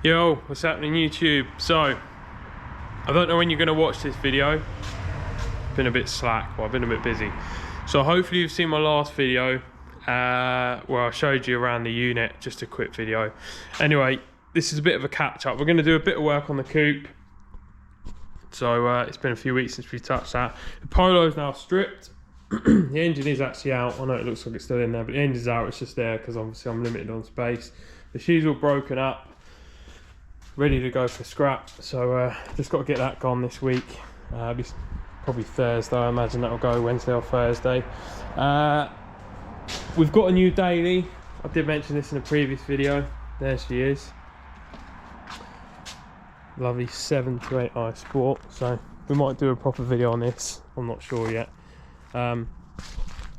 Yo, what's happening YouTube? So, I don't know when you're going to watch this video. Been a bit slack, but I've been a bit busy. So hopefully you've seen my last video where I showed you around the unit, just a quick video. Anyway, this is a bit of a catch up. We're going to do a bit of work on the coupe. So it's been a few weeks since we touched that. The Polo is now stripped. The engine is actually out. I know it looks like it's still in there, but the engine's out. It's just there because obviously I'm limited on space. The shoe's all broken up, ready to go for scrap. So just got to get that gone this week. Probably Thursday. I imagine that'll go Wednesday or Thursday. We've got a new daily. I did mention this in a previous video. There she is. Lovely 728i Sport. So we might do a proper video on this. I'm not sure yet.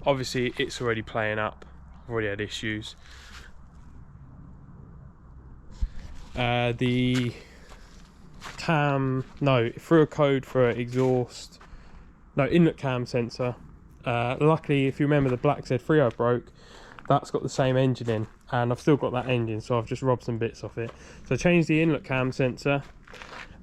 Obviously it's already playing up. I've already had issues. The cam, no, threw a code for exhaust, no, inlet cam sensor. Luckily, if you remember, the black Z30 broke. That's got the same engine in, and I've still got that engine, so I've just robbed some bits off it. So I changed the inlet cam sensor,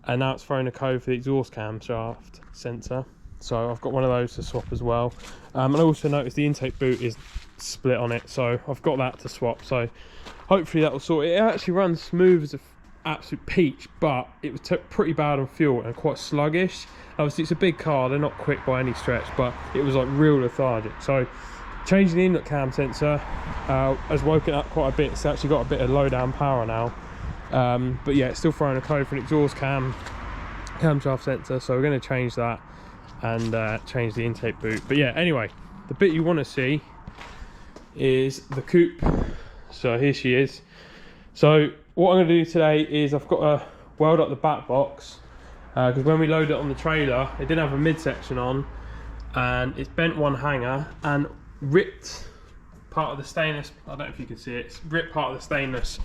and now it's throwing a code for the exhaust cam shaft sensor. So I've got one of those to swap as well. And I also noticed the intake boot is split on it, so I've got that to swap. So hopefully that will sort it. It actually runs smooth as an absolute peach, but it was pretty bad on fuel and quite sluggish. Obviously it's a big car, they're not quick by any stretch, but it was like real lethargic. So changing the inlet cam sensor has woken up quite a bit. It's actually got a bit of low down power now, but yeah, it's still throwing a code for an exhaust camshaft sensor, so we're going to change that and change the intake boot. But yeah, anyway, the bit you want to see is the coupe. So here she is. So what I'm going to do today is I've got to weld up the back box, because when we loaded it on the trailer, it didn't have a midsection on, and it's bent one hanger and ripped part of the stainless, I don't know if you can see it, it's ripped part of the stainless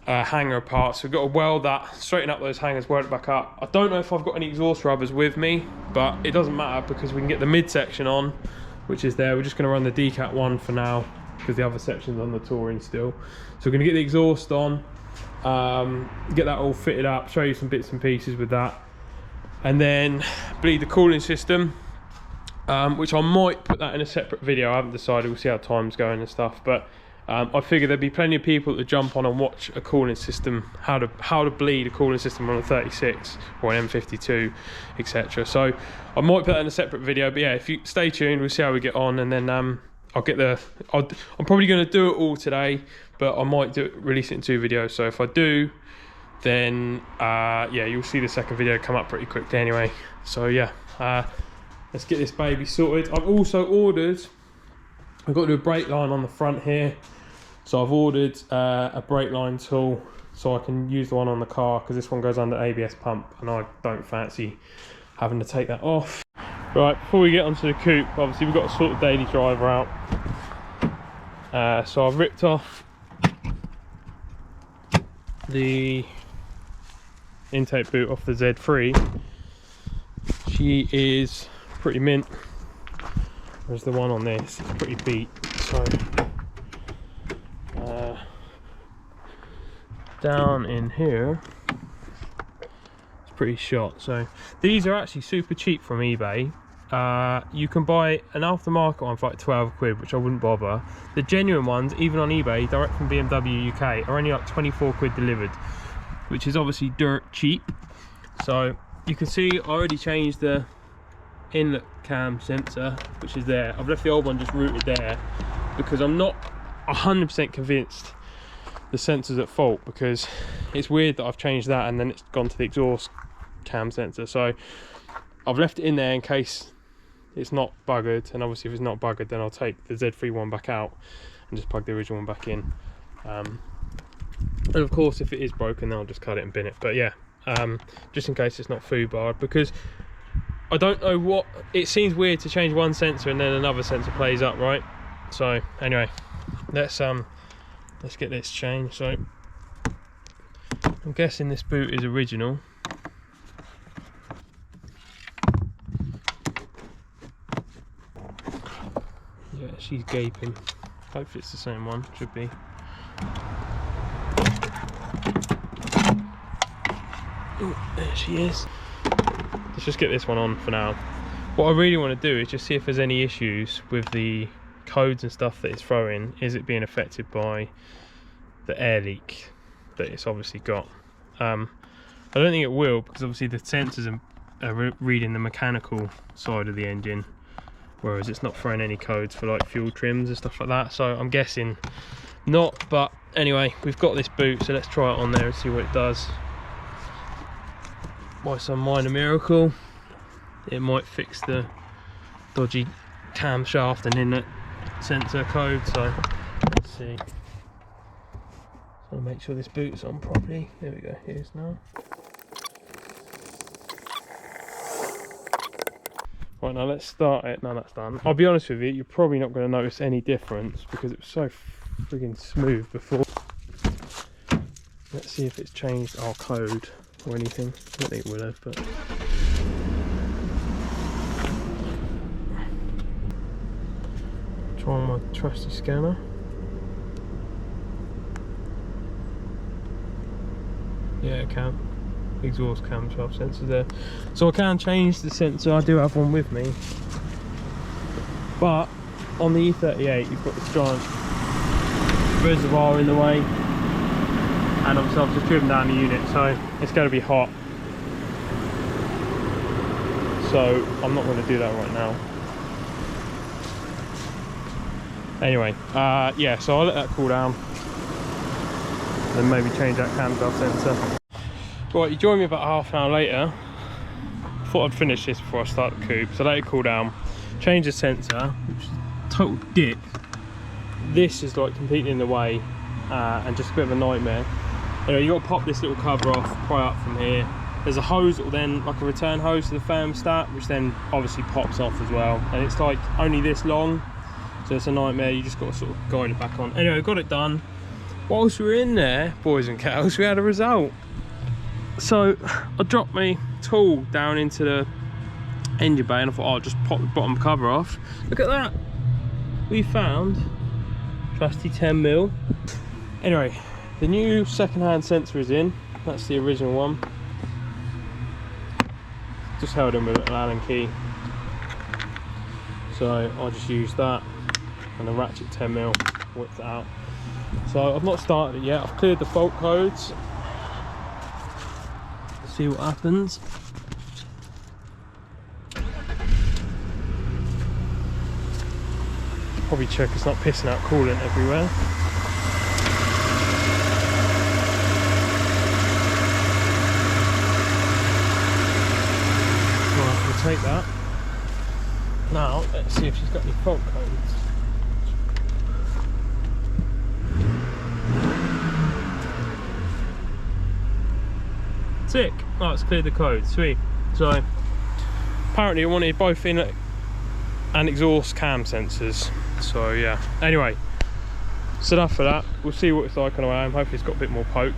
hanger apart. So we've got to weld that, straighten up those hangers, weld it back up. I don't know if I've got any exhaust rubbers with me, but it doesn't matter because we can get the midsection on, which is there. We're just going to run the decat one for now because the other section's on the touring still. So we're going to get the exhaust on, get that all fitted up, show you some bits and pieces with that, and then bleed the cooling system, which I might put that in a separate video. I haven't decided, we'll see how time's going and stuff, but I figure there'd be plenty of people to jump on and watch a cooling system, how to bleed a cooling system on a 36 or an M52, etc. So I might put that in a separate video, but yeah, if you stay tuned, we'll see how we get on, and then I'm probably going to do it all today, but I might release it in 2 videos. So if I do, then yeah, you'll see the second video come up pretty quickly anyway. So yeah, let's get this baby sorted. I've also ordered, I've got to do a brake line on the front here, so I've ordered a brake line tool so I can use the one on the car, because this one goes under ABS pump and I don't fancy having to take that off. Right, before we get onto the coupe, obviously we've got to sort the daily driver out. So I've ripped off the intake boot off the Z3. She is pretty mint, whereas the one on this is pretty beat. So down in here it's pretty shot. So these are actually super cheap from eBay. You can buy an aftermarket one for like 12 quid, which I wouldn't bother. The genuine ones, even on eBay, direct from BMW UK, are only like 24 quid delivered, which is obviously dirt cheap. So you can see I already changed the inlet cam sensor, which is there. I've left the old one just rooted there because I'm not 100% convinced the sensor's at fault, because it's weird that I've changed that and then it's gone to the exhaust cam sensor. So I've left it in there in case it's not buggered, and obviously if it's not buggered, then I'll take the Z3 one back out and just plug the original one back in. And of course if it is broken, then I'll just cut it and bin it. But yeah, just in case it's not food barred, because I don't know what, it seems weird to change one sensor and then another sensor plays up, right? So anyway, let's get this changed. So I'm guessing this boot is original. Yeah, she's gaping. Hopefully it's the same one, should be. Oh, there she is. Let's just get this one on for now. What I really want to do is just see if there's any issues with the codes and stuff that it's throwing. Is it being affected by the air leak that it's obviously got? I don't think it will, because obviously the sensors are reading the mechanical side of the engine, whereas it's not throwing any codes for like fuel trims and stuff like that. So I'm guessing not, but anyway, we've got this boot, so let's try it on there and see what it does. By some minor miracle, it might fix the dodgy camshaft and inlet sensor code. So let's see. I'll make sure this boot's on properly. There we go, here's now. Right, now let's start it. Now that's done. I'll be honest with you, you're probably not going to notice any difference because it was so friggin' smooth before. Let's see if it's changed our code or anything. I don't think it will have, but try my trusty scanner. Yeah, it can. Exhaust camshaft sensor there. So I can change the sensor. I do have one with me. But on the E38, you've got this giant reservoir in the way. And obviously I've just driven down the unit, so it's going to be hot. So I'm not going to do that right now. Anyway, yeah, so I'll let that cool down. Then maybe change that camshaft sensor. Right, you joined me about half an hour later. Thought I'd finish this before I start the coupe, so let it cool down. Change the sensor, which is total dip. This is like completely in the way and just a bit of a nightmare. Anyway, you got to pop this little cover off, pry up from here. There's a hose that will then, like a return hose to the thermostat, which then obviously pops off as well. And it's like only this long, so it's a nightmare. You just got to sort of guide it back on. Anyway, got it done. Whilst we were in there, boys and girls, we had a result. So I dropped my tool down into the engine bay and I thought, oh, I'll just pop the bottom cover off. Look at that. We found trusty 10mm. Anyway, the new second-hand sensor is in. That's the original one. Just held in with a little Allen key. So I just used that and the ratchet 10mm, whipped it out. So I've not started it yet. I've cleared the fault codes. Let's see what happens. Probably check it's not pissing out coolant everywhere. Right, we'll take that. Now let's see if she's got any fault codes. Sick. Oh, it's cleared the code. Sweet. So apparently I wanted both inlet and exhaust cam sensors. So yeah. Anyway, so enough for that. We'll see what it's like on the way home. Hopefully it's got a bit more poke.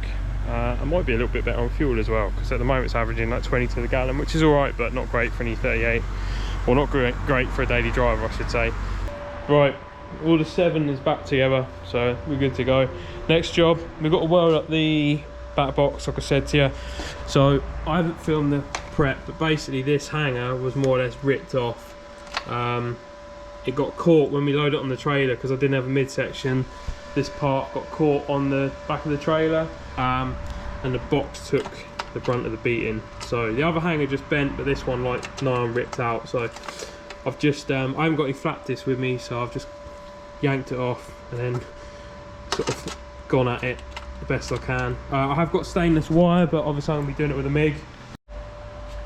It might be a little bit better on fuel as well, because at the moment it's averaging like 20 to the gallon, which is alright, but not great for an E38. Or not great for a daily driver, I should say. Right, all the 7 is back together, so we're good to go. Next job, we've got to weld up the back box, like I said to you. So I haven't filmed the prep, but basically this hanger was more or less ripped off. It got caught when we loaded it on the trailer because I didn't have a midsection. This part got caught on the back of the trailer, and the box took the brunt of the beating. So the other hanger just bent, but this one like nigh on ripped out. So I've just I haven't got any flap discs with me, so I've just yanked it off and then sort of gone at it the best I can. I have got stainless wire, but obviously I'm going to be doing it with a MIG.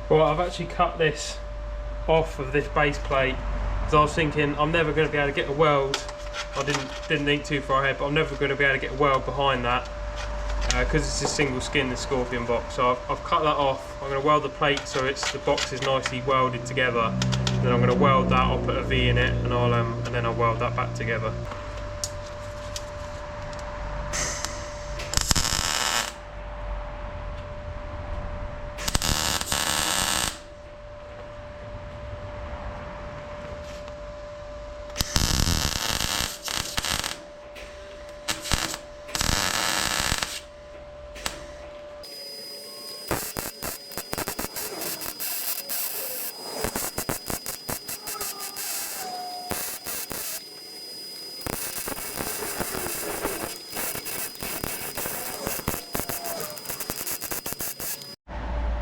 Well, I've actually cut this off of this base plate because I was thinking I'm never going to be able to get a weld. I didn't think too far ahead, but I'm never going to be able to get a weld behind that because it's a single skin, the Scorpion box. So I've cut that off. I'm going to weld the plate so the box is nicely welded together. Then I'm going to weld that. I'll put a V in it, and then I'll weld that back together.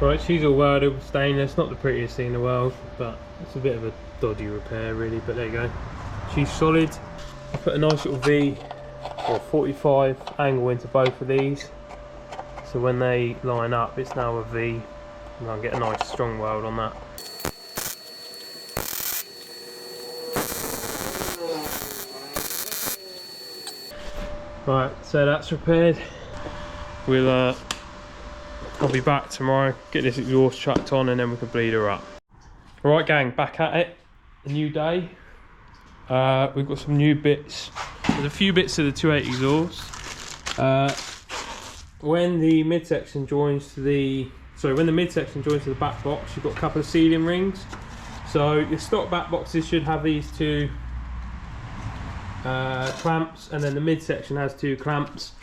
Right, she's all welded with stainless, not the prettiest thing in the world, but it's a bit of a dodgy repair really, but there you go. She's solid. I put a nice little V or 45 angle into both of these, so when they line up it's now a V, and I'll get a nice strong weld on that. Right, so that's repaired. I'll be back tomorrow, get this exhaust chucked on, and then we can bleed her up. Right gang, back at it. A new day. We've got some new bits. There's a few bits to the 2.8 exhaust. When the midsection joins to the back box, you've got a couple of sealing rings. So your stock back boxes should have these two clamps, and then the midsection has two clamps.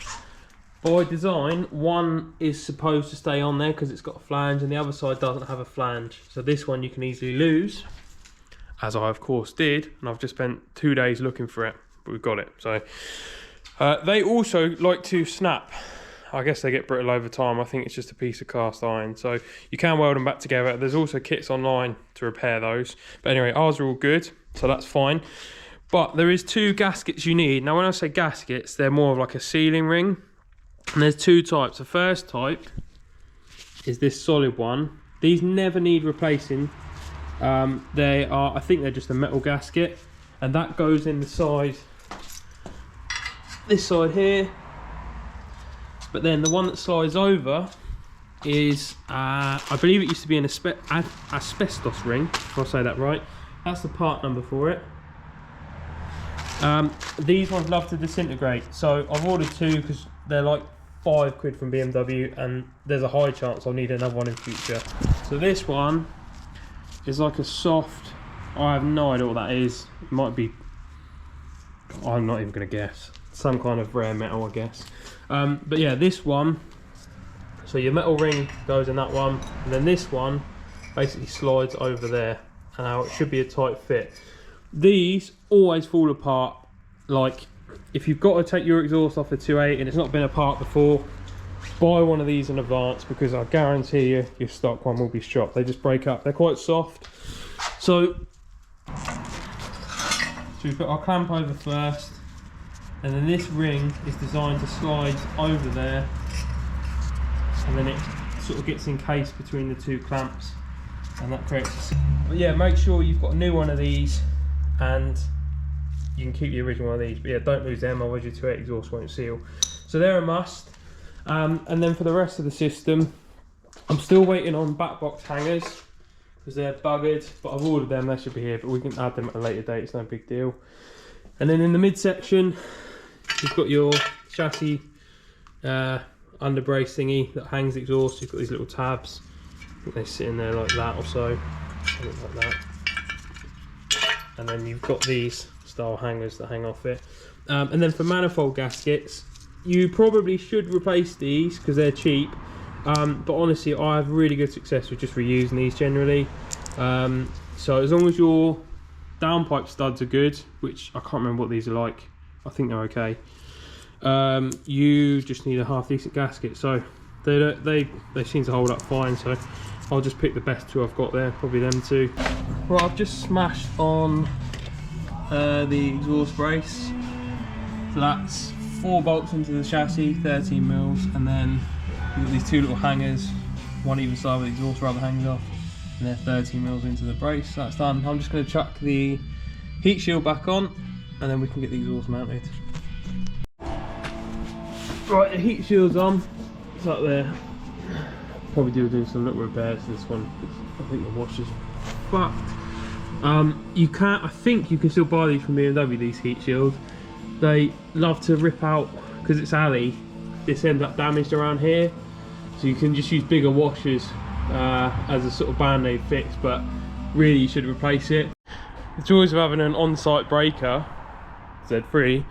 By design, one is supposed to stay on there because it's got a flange, and the other side doesn't have a flange. So this one you can easily lose, as I of course did, and I've just spent 2 days looking for it, but we've got it. So they also like to snap. I guess they get brittle over time. I think it's just a piece of cast iron, so you can weld them back together. There's also kits online to repair those, but anyway, ours are all good, so that's fine. But there is two gaskets you need. Now when I say gaskets, they're more of like a sealing ring. And there's two types. The first type is this solid one. These never need replacing. They are, I think they're just a metal gasket, and that goes in the side, this side here. But then the one that slides over is, I believe it used to be an asbestos ring, if I say that right. That's the part number for it. These ones love to disintegrate, so I've ordered two because they're like £5 from BMW, and there's a high chance I'll need another one in future. So this one is like a soft, I have no idea what that is. It might be, I'm not even going to guess, some kind of rare metal I guess. But yeah, this one, so your metal ring goes in that one, and then this one basically slides over there, and now it should be a tight fit. These always fall apart. Like, if you've got to take your exhaust off the 2.8 and it's not been apart before, buy one of these in advance, because I guarantee you your stock one will be shot. They just break up. They're quite soft. So we put our clamp over first, and then this ring is designed to slide over there, and then it sort of gets encased between the two clamps, and that creates. But yeah, make sure you've got a new one of these, and you can keep the original one of these, but yeah, don't lose them, otherwise your 2.8 exhaust won't seal. So they're a must. And then for the rest of the system, I'm still waiting on back box hangers because they're buggered, but I've ordered them, they should be here, but we can add them at a later date, it's no big deal. And then in the midsection, you've got your chassis under brace thingy that hangs the exhaust. You've got these little tabs, I think they sit in there like that or so, something like that. And then you've got these style hangers that hang off it. And then for manifold gaskets, you probably should replace these because they're cheap, but honestly I have really good success with just reusing these generally. So as long as your downpipe studs are good, which I can't remember what these are like, I think they're okay, you just need a half decent gasket. So they seem to hold up fine, so I'll just pick the best two I've got there, probably them two. Right, I've just smashed on the exhaust brace. So that's 4 bolts into the chassis, 13 mils, and then you've got these two little hangers, one either side where the exhaust rubber hangs off, and they're 13 mils into the brace. So that's done. I'm just going to chuck the heat shield back on, and then we can get the exhaust mounted. Right, the heat shield's on. It's up there. Probably do some little repairs to this one. I think the washer's fucked. You can't. I think you can still buy these from BMW. These heat shields. They love to rip out because it's alley. This ends up damaged around here, so you can just use bigger washers as a sort of band-aid fix. But really, you should replace it. The joys of having an on-site breaker, Z3.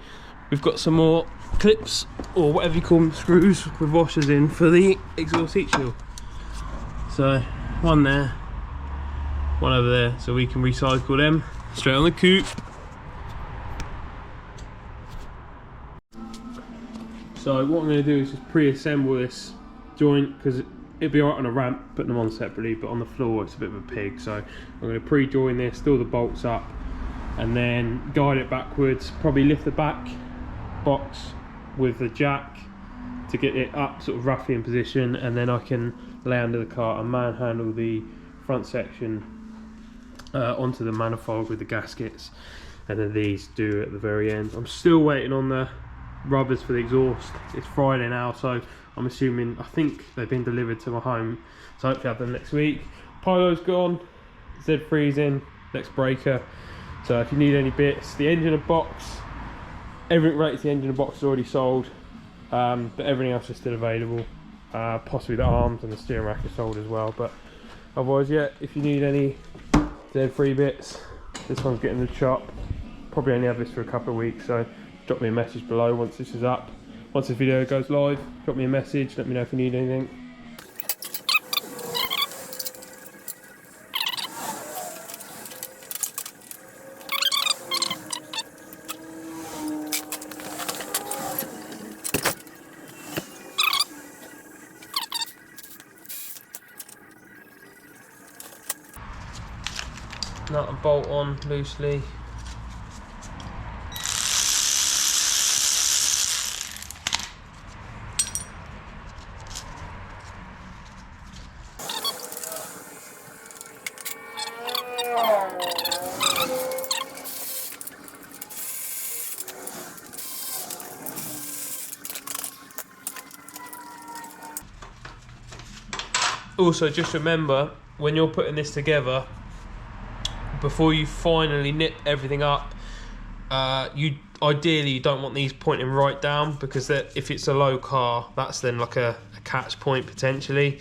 We've got some more clips, or whatever you call them, screws with washers in for the exhaust heat shield. So one there, one over there, so we can recycle them straight on the coupe. So what I'm going to do is just pre-assemble this joint, because it'd be alright on a ramp, putting them on separately, but on the floor it's a bit of a pig. So I'm going to pre-join this, do all the bolts up, and then guide it backwards, probably lift the back box with the jack to get it up sort of roughly in position, and then I can lay under the car and manhandle the front section onto the manifold with the gaskets, and then these do at the very end. I'm still waiting on the rubbers for the exhaust. It's Friday now, so I'm assuming, I think they've been delivered to my home, so hopefully I'll have them next week. Pylo's gone, Z3's in, next breaker. So if you need any bits, the engine and box, everything rated to the engine and box is already sold, but everything else is still available. Possibly the arms and the steering rack is sold as well, but otherwise, yeah, if you need any Z3 bits, this one's getting the chop. Probably only have this for a couple of weeks, so drop me a message below once this is up. Once this video goes live, drop me a message, let me know if you need anything. Nut and bolt on loosely. Also, just remember, when you're putting this together, before you finally nip everything up, ideally you don't want these pointing right down, because if it's a low car, that's then like a catch point potentially.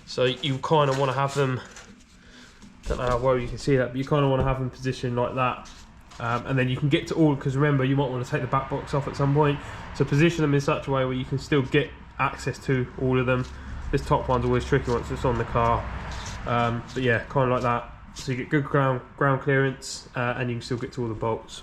So you kind of want to have them, don't know how well you can see that, but you kind of want to have them positioned like that. And then you can get to all, because remember, you might want to take the back box off at some point. So position them in such a way where you can still get access to all of them. This top one's always tricky once it's on the car. But yeah, kind of like that. So you get good ground clearance, and you can still get to all the bolts.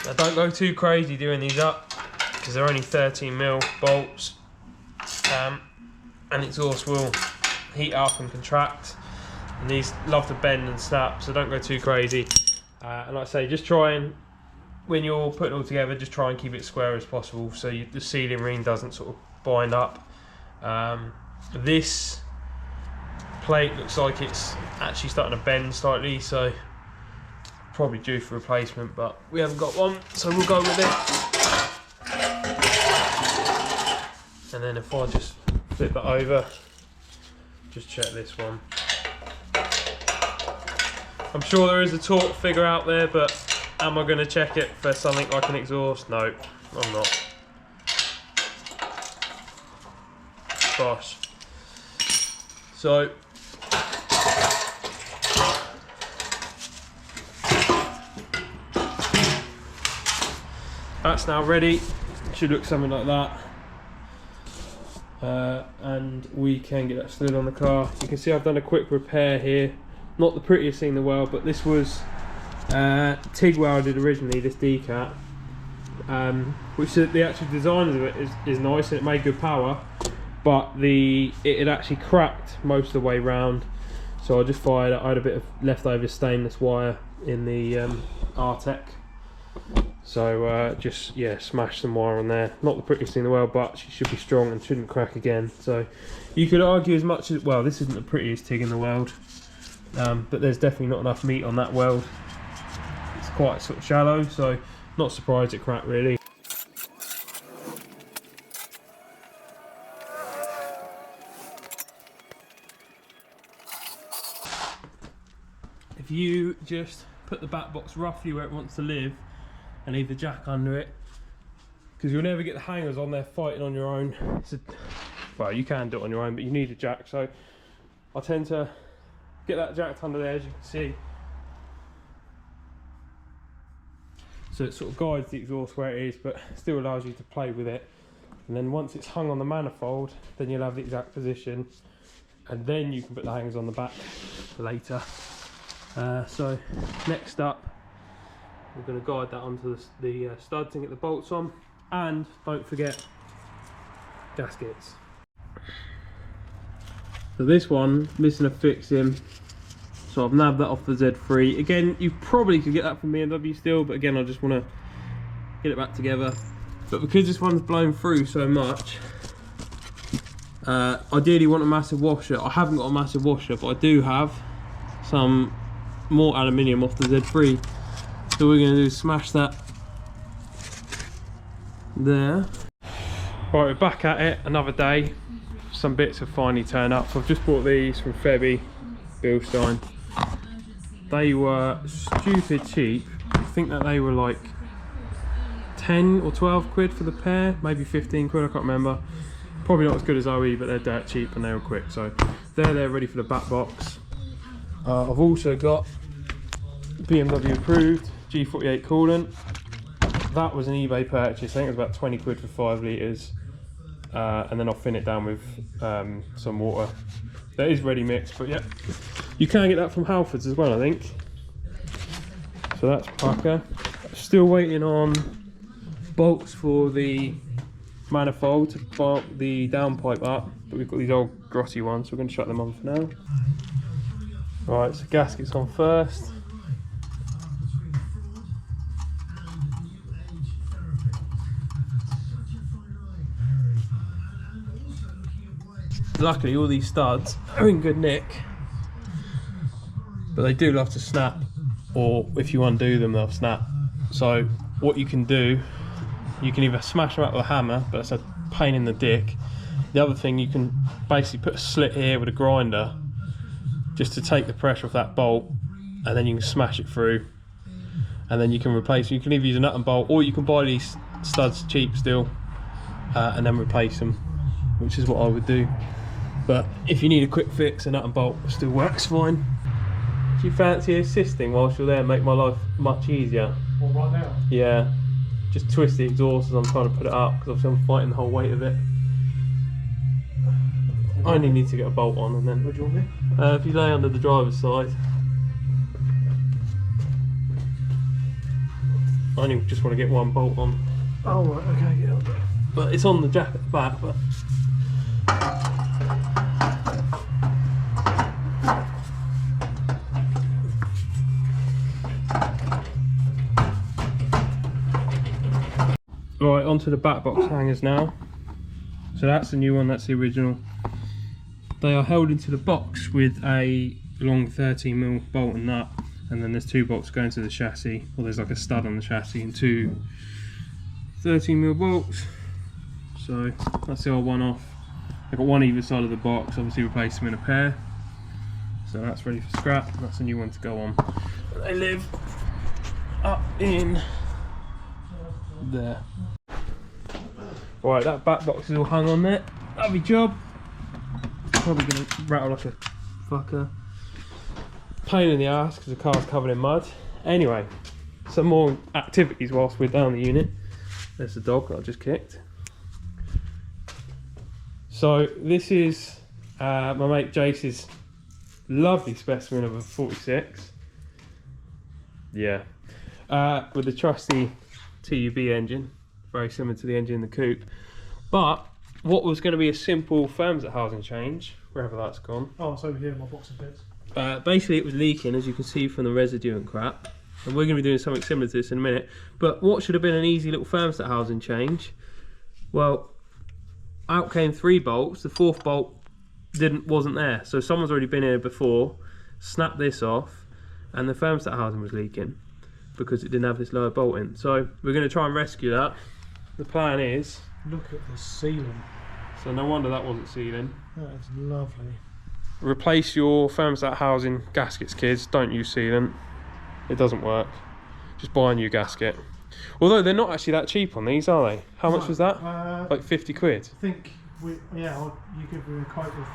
Now don't go too crazy doing these up, because they're only 13mm bolts, and exhaust will heat up and contract, and these love to bend and snap, so don't go too crazy. And like I say, just try and, when you're putting it all together, just try and keep it square as possible, so the sealing ring doesn't sort of bind up. This plate looks like it's actually starting to bend slightly, so probably due for replacement, but we haven't got one, so we'll go with it. And then if I just flip that over, just check this one. I'm sure there is a torque figure out there, but am I going to check it for something like an exhaust? No, I'm not. Gosh. So that's now ready. It should look something like that. And we can get that slid on the car. You can see I've done a quick repair here. Not the prettiest thing in the world, but this was TIG welded originally, this decat. Which the actual design of it is nice, and it made good power, but it had actually cracked most of the way round. So I just fired it. I had a bit of leftover stainless wire in the Artec. So just, yeah, smash some wire on there. Not the prettiest thing in the world, but she should be strong and shouldn't crack again. So you could argue as much as, well, this isn't the prettiest TIG in the world, but there's definitely not enough meat on that weld. It's quite sort of shallow, so not surprised it cracked really. If you just put the back box roughly where it wants to live, and leave the jack under it, because you'll never get the hangers on there fighting on your own. Well, you can do it on your own, but you need a jack, so I tend to get that jacked under there, as you can see, so it sort of guides the exhaust where it is, but still allows you to play with it. And then once it's hung on the manifold, then you'll have the exact position, and then you can put the hangers on the back later. So next up, we're going to guide that onto the studs and get the bolts on, and don't forget gaskets. So this one missing a fixing, so I've nabbed that off the Z3. Again, you probably could get that from BMW still, but again, I just want to get it back together. But because this one's blown through so much, I ideally want a massive washer. I haven't got a massive washer, but I do have some more aluminium off the Z3. So what we're going to do is smash that there. Right, we're back at it another day. Some bits have finally turned up. So I've just bought these from Febby Bilstein. They were stupid cheap. I think that they were like 10 or 12 quid for the pair, maybe 15 quid, I can't remember. Probably not as good as OE, but they're dirt cheap and they were quick. So they're ready for the back box. I've also got BMW approved G48 coolant. That was an eBay purchase. I think it was about 20 quid for 5 litres. And then I'll thin it down with some water. That is ready mixed, but yeah, you can get that from Halfords as well, I think. So that's pucker. Still waiting on bolts for the manifold to bolt the downpipe up, but we've got these old grotty ones, so we're going to shut them on for now. Right, so gaskets on first. Luckily all these studs are in good nick, but they do love to snap, or if you undo them they'll snap. So what you can do, you can either smash them out with a hammer, but it's a pain in the dick. The other thing, you can basically put a slit here with a grinder just to take the pressure off that bolt, and then you can smash it through, and then you can replace. You can either use a nut and bolt, or you can buy these studs cheap still and then replace them, which is what I would do. But if you need a quick fix, a nut and bolt still works fine. Do you fancy assisting whilst you're there and make my life much easier? Well, right now? Yeah. Just twist the exhaust as I'm trying to put it up, because obviously I'm fighting the whole weight of it. I only need to get a bolt on, and then... Where do you want me? If you lay under the driver's side. I only just want to get one bolt on. Oh, right, okay, yeah. But it's on the jack at the back, but... Right, onto the back box hangers now. So that's the new one, that's the original. They are held into the box with a long 13mm bolt and nut, and then there's two bolts going to the chassis, or there's like a stud on the chassis and two 13mm bolts. So that's the old one off. I've got one either side of the box, obviously replace them in a pair. So that's ready for scrap, that's a new one to go on. They live up in there. Right, that back box is all hung on there. Lovely job. Probably going to rattle like a fucker. Pain in the ass because the car's covered in mud. Anyway, some more activities whilst we're down the unit. There's the dog that I just kicked. So this is my mate Jace's lovely specimen of a 46. Yeah. With the trusty TUB engine. Very similar to the engine in the coupe, but what was going to be a simple firmset housing change, wherever that's gone. Oh, it's over here in my box of bits. Basically it was leaking, as you can see from the residue and crap, and we're going to be doing something similar to this in a minute. But what should have been an easy little firmset housing change, well, out came 3 bolts, the 4th bolt wasn't there, so someone's already been here before, snapped this off, and the firmset housing was leaking because it didn't have this lower bolt in. So we're going to try and rescue that. The plan is... Look at the ceiling. So no wonder that wasn't sealing. That is lovely. Replace your firmset housing gaskets, kids. Don't use sealant. It doesn't work. Just buy a new gasket. Although they're not actually that cheap on these, are they? How much No, was that? Like 50 quid? I think you give me a quote of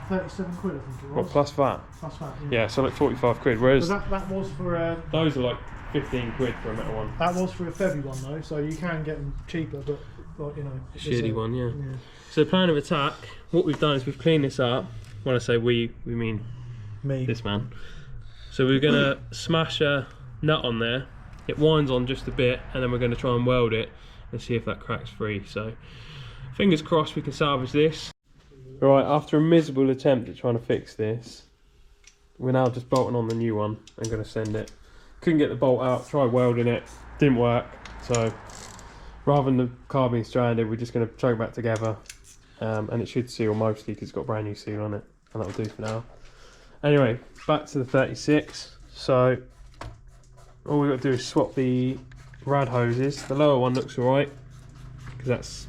37 quid, I think it was. What, plus VAT? Plus that, Yeah, so like 45 quid. Whereas So that was for those are like 15 quid for a metal one. that was for a Febby one though, so you can get them cheaper, but like, you know, Shitty one, yeah. So the plan of attack, what we've done is we've cleaned this up. When I say we mean Me. this man. So we're gonna smash a nut on there. It winds on just a bit, and then we're gonna try and weld it and see if that cracks free. So fingers crossed we can salvage this. Right, after a miserable attempt at trying to fix this, we're now just bolting on the new one and gonna send it. Couldn't get the bolt out, tried welding it, didn't work. So rather than the car being stranded, we're just gonna choke back together. And it should seal mostly because it's got a brand new seal on it, and that'll do for now. Anyway, back to the 36. So all we've got to do is swap the rad hoses. The lower one looks alright because that's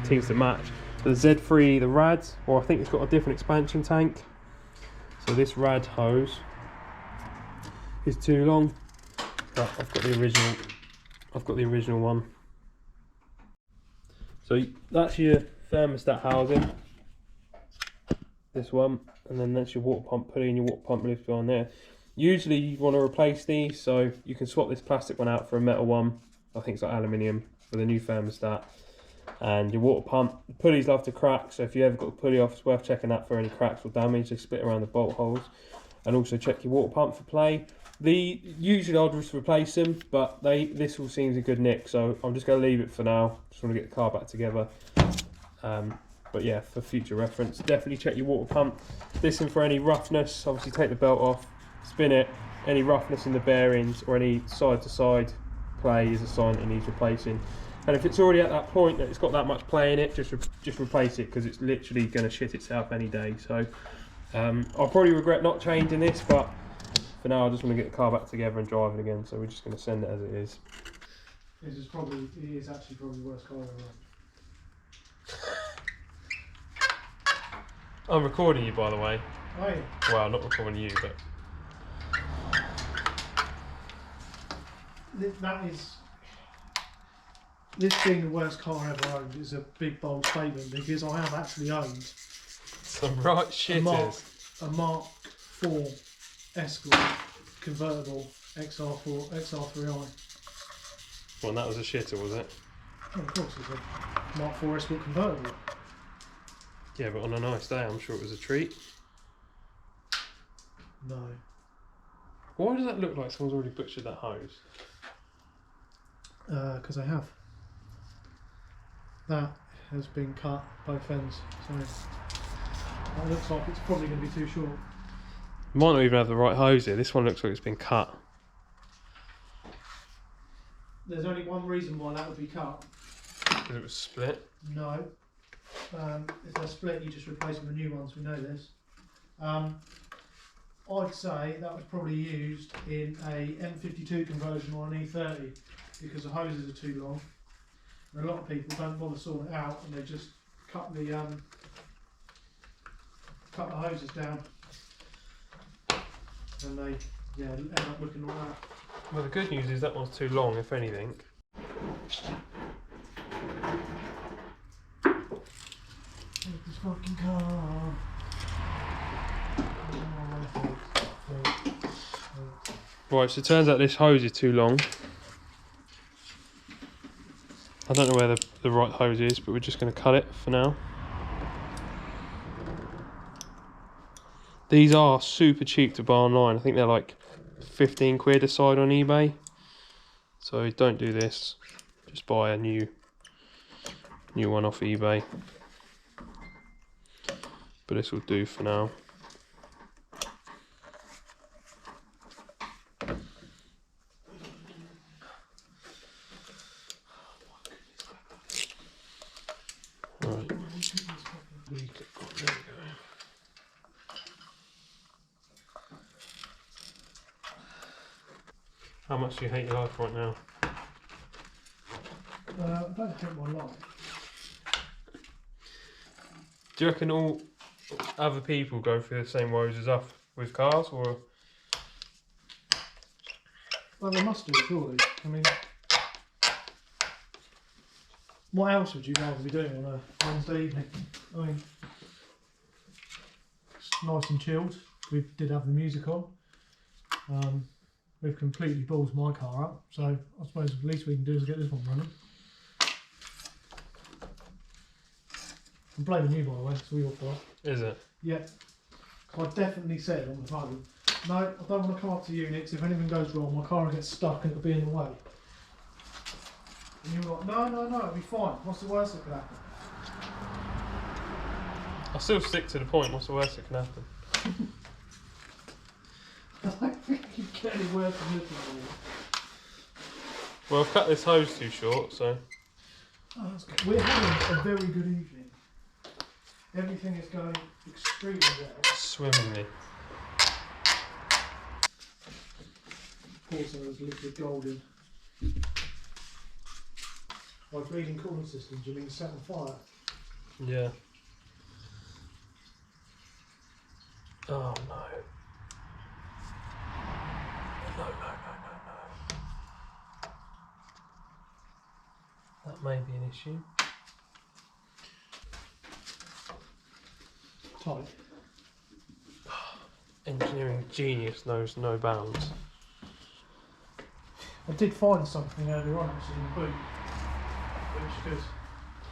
seems to match. The Z3, the rad, or I think it's got a different expansion tank. So this rad hose is too long, but I've got the original. I've got the original one. So that's your thermostat housing, this one, and then that's your water pump pulley and your water pump lift on there. Usually you want to replace these, so you can swap this plastic one out for a metal one. I think it's like aluminium with a new thermostat. And your water pump, the pulleys love to crack, so if you ever got the pulley off, it's worth checking that for any cracks or damage. They split around the bolt holes. And also check your water pump for play. Usually I'd just replace them, but this all seems in good nick, so I'm just going to leave it for now. Just want to get the car back together. But yeah, for future reference, definitely check your water pump. Listen for any roughness. Obviously take the belt off, spin it. Any roughness in the bearings or any side to side play is a sign that it needs replacing. And if it's already at that point that it's got that much play in it, just replace it, because it's literally going to shit itself any day. So I'll probably regret not changing this, but for now I just want to get the car back together and drive it again. So we're just going to send it as it is. It is actually probably the worst car I've ever had. I'm recording you, by the way. Oh yeah. Well, not recording you, but This being the worst car I ever owned is a big bold statement, because I have actually owned some right shitters. a Mark IV Escort convertible XR3i. Well, and that was a shitter, was it? Oh, of course, it's a Mark IV Escort convertible. Yeah, but on a nice day, I'm sure it was a treat. No. Why does that look like someone's already butchered that hose? Because I have. That has been cut both ends, so that looks like it's probably going to be too short. Might not even have the right hose here. This one looks like it's been cut. There's only one reason why that would be cut. Because it was split? No. If they're split, you just replace them with new ones. We know this. I'd say that was probably used in a M52 conversion or an E30, because the hoses are too long. And a lot of people don't bother sorting it out, and they just cut the hoses down, and they end up looking like that. Well, the good news is that one's too long, if anything. Take this fucking car. Right, so it turns out this hose is too long. I don't know where the right hose is, but we're just going to cut it for now. These are super cheap to buy online. I think they're like 15 quid a side on eBay. So don't do this. Just buy a new one off eBay. But this will do for now. Right. How much do you hate your life right now? I don't hate my life. Do you reckon all other people go through the same woes as us with cars, or? Well, they must do, surely. I mean, what else would you rather be doing on a Wednesday evening? I mean, it's nice and chilled. We did have the music on. We've completely balls my car up, so I suppose the least we can do is get this one running. I'm blaming you, by the way, it's all your fault. Is it? Yeah. I definitely said on the phone, no, I don't want to come up to units. If anything goes wrong, my car will get stuck and it'll be in the way. And you were like, no, it'll be fine. What's the worst that could happen? I'll still stick to the point. What's the worst that can happen? I don't think you get any worse than looking for you. Well, I've cut this hose too short, so. Oh, that's good. We're having a very good evening. Everything is going extremely well. Swimmingly. Also, there's liquid gold in. By bleeding cooling systems, you mean set on fire? Yeah. Oh no. No. That may be an issue. Tight. Engineering genius knows no bounds. I did find something earlier on actually in the boot, which could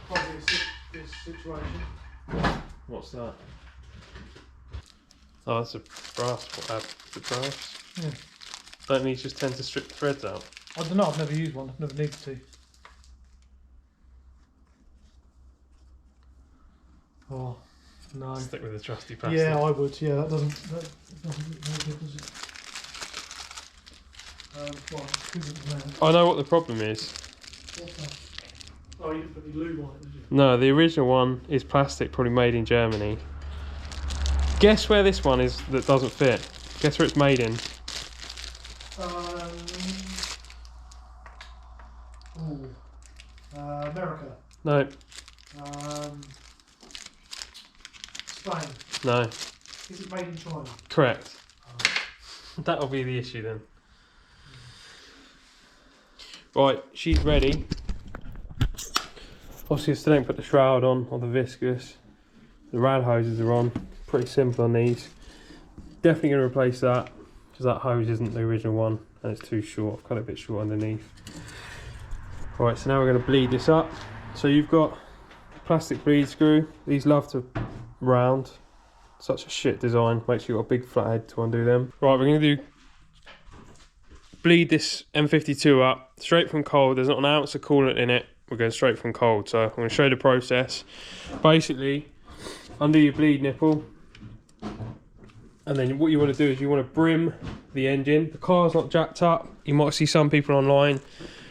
probably assist this situation. What's that? Oh, that's a brass. The brass? Yeah. Don't these just tend to strip the threads out? I don't know, I've never used one, I've never needed to. Oh, no. Stick with the trusty plastic. Yeah, I would, yeah, that doesn't look very good, does it? I know what the problem is. What's that? Oh, you didn't put any lube on it, did you? No, the original one is plastic, probably made in Germany. Guess where this one is that doesn't fit? Guess where it's made in? America. No, Spain. no. Is it made in China? Correct. That'll be the issue then. Right, she's ready. Obviously I still don't put the shroud on or the viscous. The rad hoses are on. Pretty simple on these. Definitely going to replace that because that hose isn't the original one and it's too short. I've cut it a bit short underneath. Right, so now we're going to bleed this up. So you've got a plastic bleed screw. These love to round. Such a shit design. Make sure you've got a big flat head to undo them. Right, we're going to do bleed this M52 up straight from cold. There's not an ounce of coolant in it. We're going straight from cold. So I'm going to show you the process. Basically, undo your bleed nipple. And then what you want to do is you want to brim the engine. The car's not jacked up. You might see some people online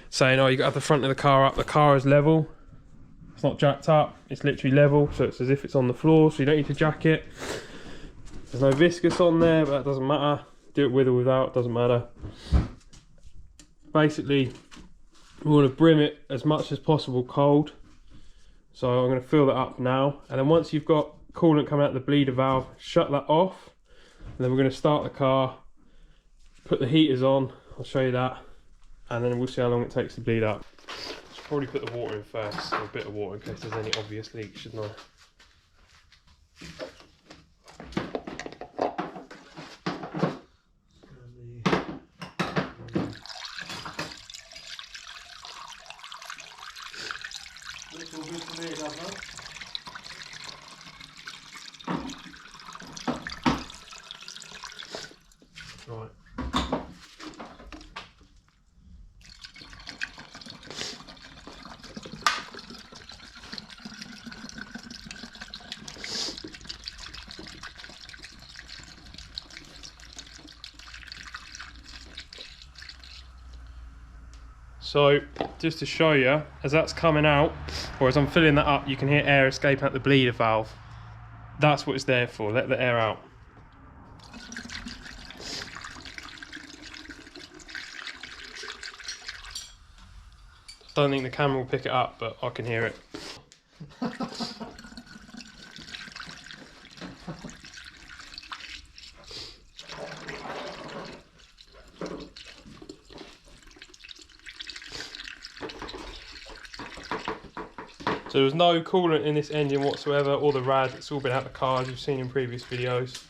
saying, oh, you got to have the front of the car up. The car is level. It's not jacked up. It's literally level. So it's as if it's on the floor. So you don't need to jack it. There's no viscous on there, but that doesn't matter. Do it with or without, doesn't matter. Basically, we want to brim it as much as possible cold. So I'm going to fill that up now. And then once you've got coolant coming out the bleeder valve, shut that off. And then we're going to start the car, put the heaters on, I'll show you that. And then we'll see how long it takes to bleed up. Should probably put the water in first, or a bit of water in case there's any obvious leaks, shouldn't I? Looks all good to me, doesn't it? Right. So, just to show you, as that's coming out, or as I'm filling that up, you can hear air escape out the bleeder valve. That's what it's there for, let the air out. I don't think the camera will pick it up, but I can hear it. So there was no coolant in this engine whatsoever, or the rad. It's all been out the car, as you've seen in previous videos.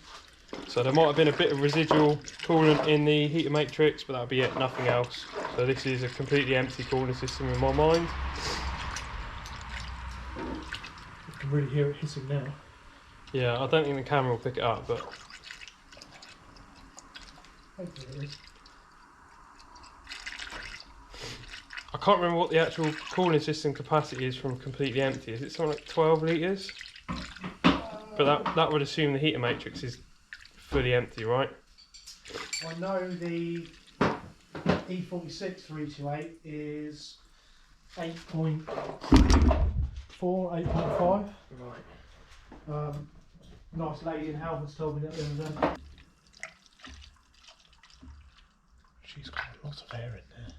So there might have been a bit of residual coolant in the heater matrix, but that'll be it, nothing else. So this is a completely empty cooling system in my mind. You can really hear it hissing now. Yeah, I don't think the camera will pick it up, but Hopefully it is. I can't remember what the actual cooling system capacity is from completely empty. Is it something like 12 litres? But that would assume the heater matrix is fully empty, right? I know the E36 328 is 8.4, 8.5. Right. Nice lady in Halfords told me that the other day. She's got a lot of air in there.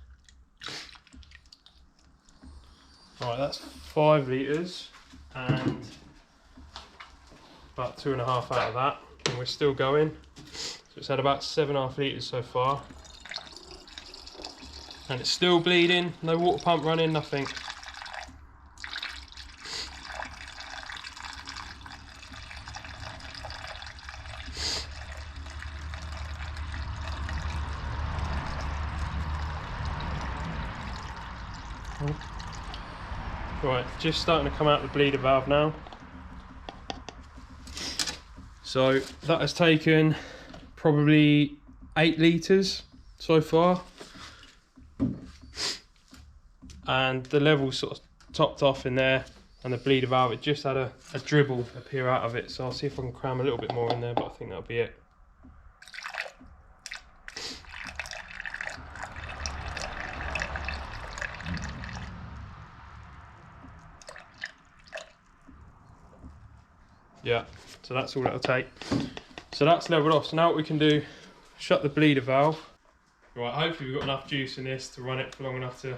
Right, that's 5 litres and about 2.5 out of that, and we're still going. So it's had about 7.5 litres so far, and it's still bleeding. No water pump running, nothing. Right, just starting to come out the bleeder valve now. So that has taken probably 8 litres so far. And the level sort of topped off in there, and the bleeder valve, it just had a dribble appear out of it. So I'll see if I can cram a little bit more in there, but I think that'll be it. Yeah, so that's all it'll take. So that's leveled off. So now what we can do, shut the bleeder valve. Right, hopefully we've got enough juice in this to run it for long enough to...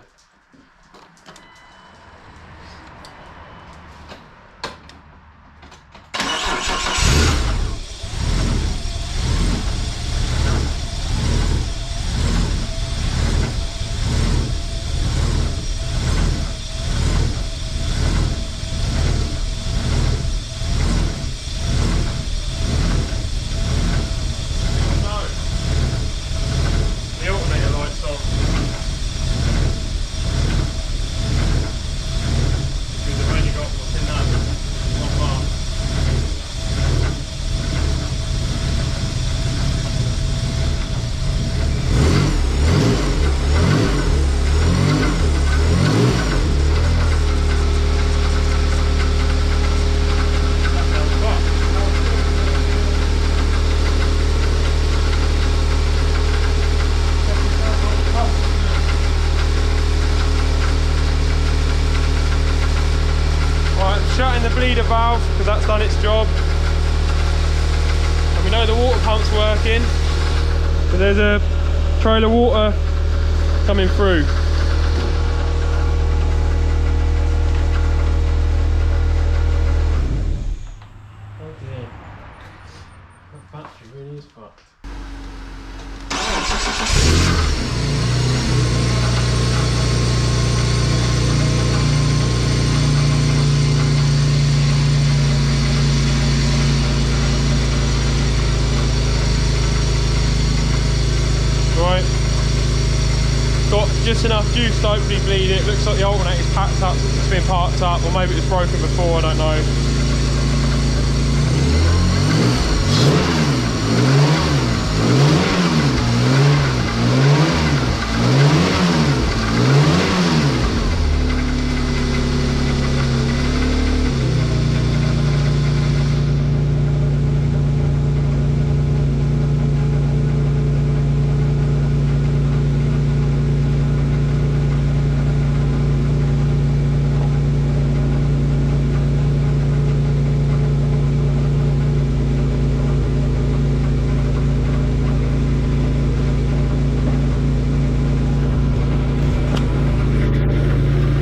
Shutting the bleeder valve because that's done its job, and we know the water pump's working, but there's a trail of water coming through. Oh dear, that battery really is fucked. Right, got just enough juice to hopefully bleed it. Looks like the alternator's packed up since it's been parked up, or maybe it was broken before, I don't know.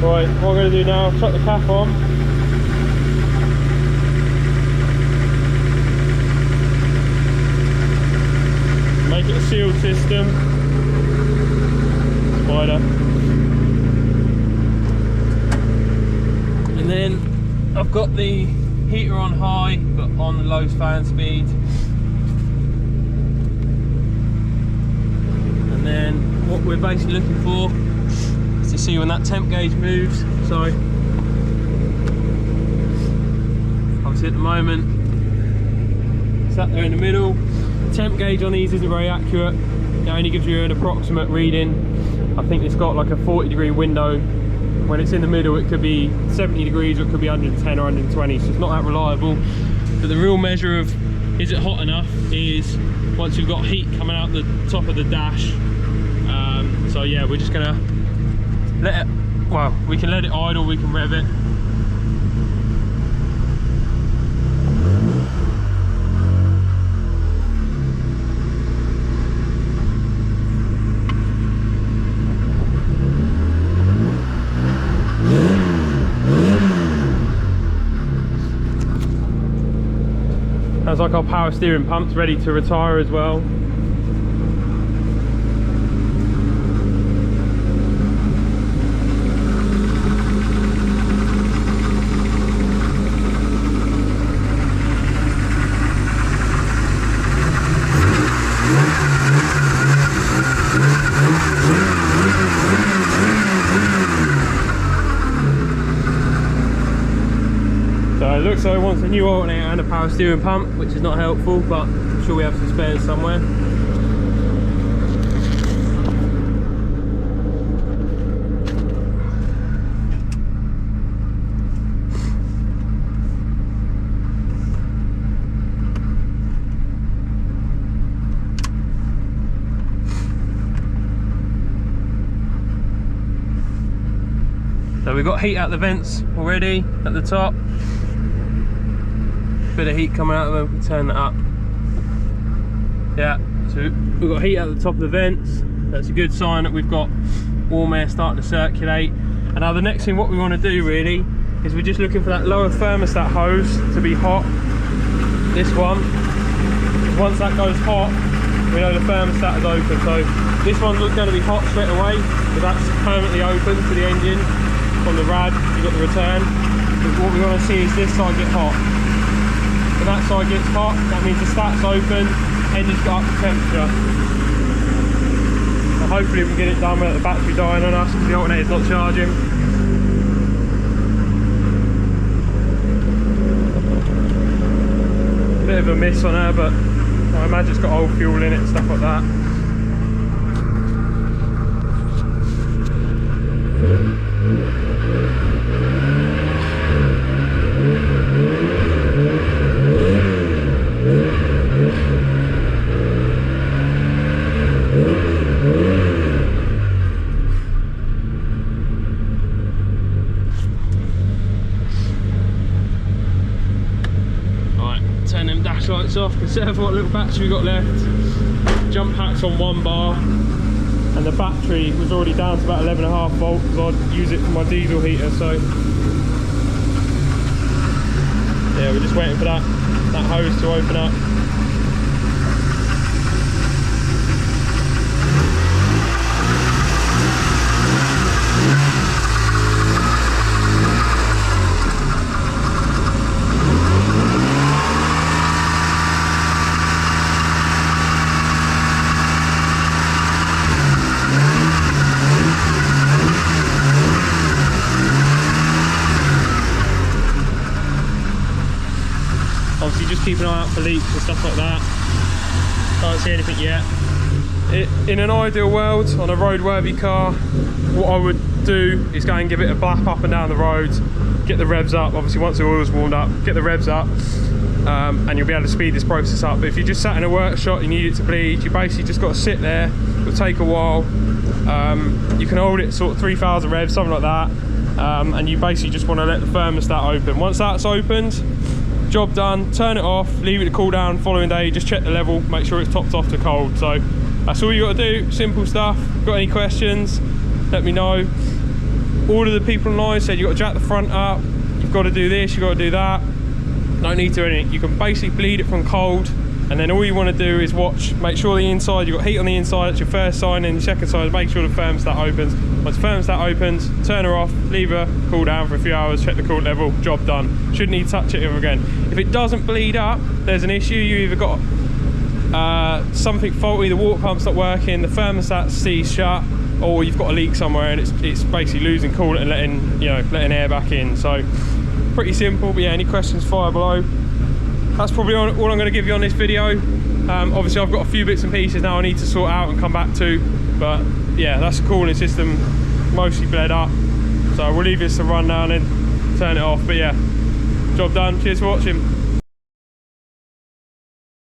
Right, what I'm going to do now, shut the cap on. Make it a sealed system. Spider. And then I've got the heater on high, but on the low fan speed. And then what we're basically looking for is to see when that temp gauge moves. So obviously at the moment, sat there in the middle. Temp gauge on these isn't very accurate. It only gives you an approximate reading. I think it's got like a 40-degree window. When it's in the middle, it could be 70 degrees or it could be 110 or 120, so it's not that reliable. But the real measure of is it hot enough is once you've got heat coming out the top of the dash. So yeah, we're just gonna let it, well, we can let it idle, we can rev it. Sounds like our power steering pump's ready to retire as well. So it looks like it wants a new alternator and a power steering pump, which is not helpful, but I'm sure we have some spares somewhere. So we've got heat out the vents already at the top. Bit of heat coming out of them, we'll turn that up. Yeah, so we've got heat out the top of the vents. That's a good sign that we've got warm air starting to circulate. And now the next thing, what we want to do really, is we're just looking for that lower thermostat hose to be hot. This one. Once that goes hot, we know the thermostat is open. So this one's going to be hot straight away, because that's permanently open to the engine. On the rad, you've got the return. But what we want to see is this side get hot. When that side gets hot, that means the stat's open, engine's got up the temperature. So hopefully we can get it done without the battery dying on us because the alternator's not charging. Bit of a miss on her, but I imagine it's got old fuel in it and stuff like that. Turn them dash lights off, conserve what little battery we got left. Jump pack's on 1 bar, and the battery was already down to about 11.5 volts because I'd use it for my diesel heater. So yeah, we're just waiting for that hose to open up. Obviously just keep an eye out for leaks and stuff like that. Can't see anything yet. In an ideal world, on a roadworthy car, what I would do is go and give it a blap up and down the road, get the revs up. Obviously once the oil's warmed up, get the revs up, and you'll be able to speed this process up. But if you just sat in a workshop, you need it to bleed, you basically just got to sit there. It'll take a while. You can hold it sort of 3,000 revs, something like that, and you basically just want to let the thermostat open. Once that's opened, job done, turn it off, leave it to cool down. Following day, just check the level, make sure it's topped off to cold. So that's all you got to do, simple stuff. Got any questions, let me know. All of the people online said you've got to jack the front up, you've got to do this, you've got to do that. No need to anything. You can basically bleed it from cold, And then all you want to do is watch, make sure the inside, you've got heat on the inside, that's your first sign, and your second sign is make sure the thermostat opens. Once the thermostat opens, turn her off, leave her, cool down for a few hours, check the coolant level, job done. Shouldn't need to touch it ever again. If it doesn't bleed up, there's an issue. You either got something faulty, the water pump's not working, the thermostat seized shut, or you've got a leak somewhere and it's basically losing coolant and letting air back in. So pretty simple. But yeah, any questions, fire below. That's probably all I'm going to give you on this video. Obviously I've got a few bits and pieces now I need to sort out and come back to, but yeah, that's the cooling system mostly bled up, so we'll leave this to run now and then turn it off. But yeah, job done. Cheers for watching.